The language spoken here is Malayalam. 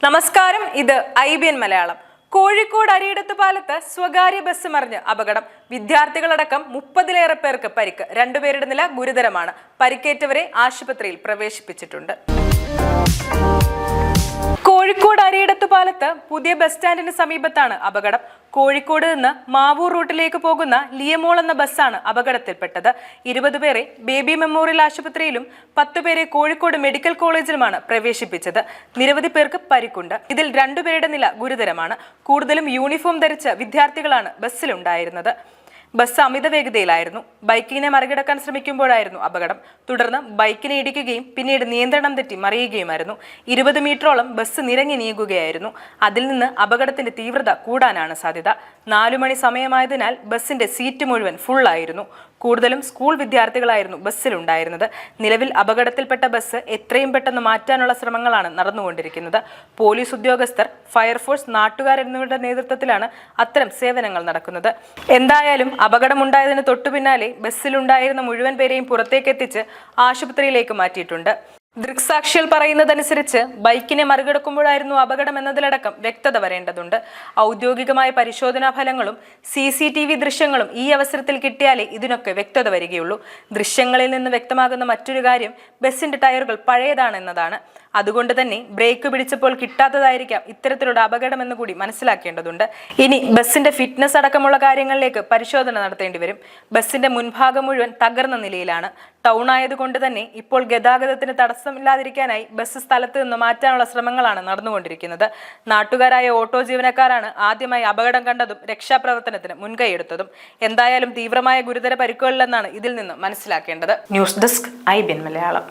നമസ്കാരം, ഇത് IBN മലയാളം. കോഴിക്കോട് അരിയിടത്ത് പാലത്ത് സ്വകാര്യ ബസ് മറിഞ്ഞ് അപകടം. വിദ്യാർത്ഥികളടക്കം 30-ലേറെ പേർക്ക് പരിക്ക്. 2 പേരുടെ നില ഗുരുതരമാണ്. പരിക്കേറ്റവരെ ആശുപത്രിയിൽ പ്രവേശിപ്പിച്ചിട്ടുണ്ട്. കോഴിക്കോട് അരിയിടത്ത് പാലത്ത് പുതിയ ബസ് സ്റ്റാൻഡിന് സമീപത്താണ് അപകടം. കോഴിക്കോട് നിന്ന് മാവൂർ റൂട്ടിലേക്ക് പോകുന്ന ലിയമോൾ എന്ന ബസ്സാണ് അപകടത്തിൽപ്പെട്ടത്. 20 പേരെ ബേബി മെമ്മോറിയൽ ആശുപത്രിയിലും 10 പേരെ കോഴിക്കോട് മെഡിക്കൽ കോളേജിലുമാണ് പ്രവേശിപ്പിച്ചത്. നിരവധി പേർക്ക് പരിക്കുണ്ട്. ഇതിൽ 2 പേരുടെ നില ഗുരുതരമാണ്. കൂടുതലും യൂണിഫോം ധരിച്ച വിദ്യാർത്ഥികളാണ് ബസ്സിലുണ്ടായിരുന്നത്. ബസ് അമിത വേഗതയിലായിരുന്നു. ബൈക്കിനെ മറികടക്കാൻ ശ്രമിക്കുമ്പോഴായിരുന്നു അപകടം. തുടർന്ന് ബൈക്കിനെ ഇടിക്കുകയും പിന്നീട് നിയന്ത്രണം തെറ്റി മറിയുകയുമായിരുന്നു. 20 മീറ്ററോളം ബസ് നിരങ്ങി നീങ്ങുകയായിരുന്നു. അതിൽ നിന്ന് അപകടത്തിന്റെ തീവ്രത കൂടാനാണ് സാധ്യത. 4 മണി സമയമായതിനാൽ ബസിന്റെ സീറ്റ് മുഴുവൻ ഫുള്ളായിരുന്നു. കൂടുതലും സ്കൂൾ വിദ്യാർത്ഥികളായിരുന്നു ബസ്സിലുണ്ടായിരുന്നത്. നിലവിൽ അപകടത്തിൽപ്പെട്ട ബസ് എത്രയും പെട്ടെന്ന് മാറ്റാനുള്ള ശ്രമങ്ങളാണ് നടന്നുകൊണ്ടിരിക്കുന്നത്. പോലീസ് ഉദ്യോഗസ്ഥർ, ഫയർഫോഴ്സ്, നാട്ടുകാർ എന്നിവരുടെ നേതൃത്വത്തിലാണ് അത്തരം സേവനങ്ങൾ നടക്കുന്നത്. എന്തായാലും അപകടമുണ്ടായതിന് തൊട്ടു പിന്നാലെ ബസ്സിലുണ്ടായിരുന്ന മുഴുവൻ പേരെയും പുറത്തേക്ക് എത്തിച്ച് ആശുപത്രിയിലേക്ക് മാറ്റിയിട്ടുണ്ട്. ദൃക്സാക്ഷികൾ പറയുന്നതനുസരിച്ച് ബൈക്കിനെ മറികടക്കുമ്പോഴായിരുന്നു അപകടം എന്നതിലടക്കം വ്യക്തത വരേണ്ടതുണ്ട്. ഔദ്യോഗികമായ പരിശോധനാ ഫലങ്ങളും CCTV ദൃശ്യങ്ങളും ഈ അവസരത്തിൽ കിട്ടിയാലേ ഇതിനൊക്കെ വ്യക്തത വരികയുള്ളൂ. ദൃശ്യങ്ങളിൽ നിന്ന് വ്യക്തമാകുന്ന മറ്റൊരു കാര്യം ബസിന്റെ ടയറുകൾ പഴയതാണെന്നതാണ്. അതുകൊണ്ട് തന്നെ ബ്രേക്ക് പിടിച്ചപ്പോൾ കിട്ടാത്തതായിരിക്കാം ഇത്തരത്തിലുള്ള അപകടമെന്ന് കൂടി മനസ്സിലാക്കേണ്ടതുണ്ട്. ഇനി ബസിന്റെ ഫിറ്റ്നസ് അടക്കമുള്ള കാര്യങ്ങളിലേക്ക് പരിശോധന നടത്തേണ്ടി വരും. ബസിന്റെ മുൻഭാഗം മുഴുവൻ തകർന്ന നിലയിലാണ്. ടൗൺ ആയതുകൊണ്ട് തന്നെ ഇപ്പോൾ ഗതാഗതത്തിന് തടസ്സമില്ലാതിരിക്കാനായി ബസ് സ്ഥലത്ത് നിന്ന് മാറ്റാനുള്ള ശ്രമങ്ങളാണ് നടന്നുകൊണ്ടിരിക്കുന്നത്. നാട്ടുകാരായ ഓട്ടോ ജീവനക്കാരാണ് ആദ്യമായി അപകടം കണ്ടതും രക്ഷാപ്രവർത്തനത്തിന് മുൻകൈയെടുത്തതും. എന്തായാലും തീവ്രമായ ഗുരുതര പരിക്കുകളില്ലെന്നാണ് ഇതിൽ നിന്ന് മനസ്സിലാക്കേണ്ടത്. News desk IBN Malayalam.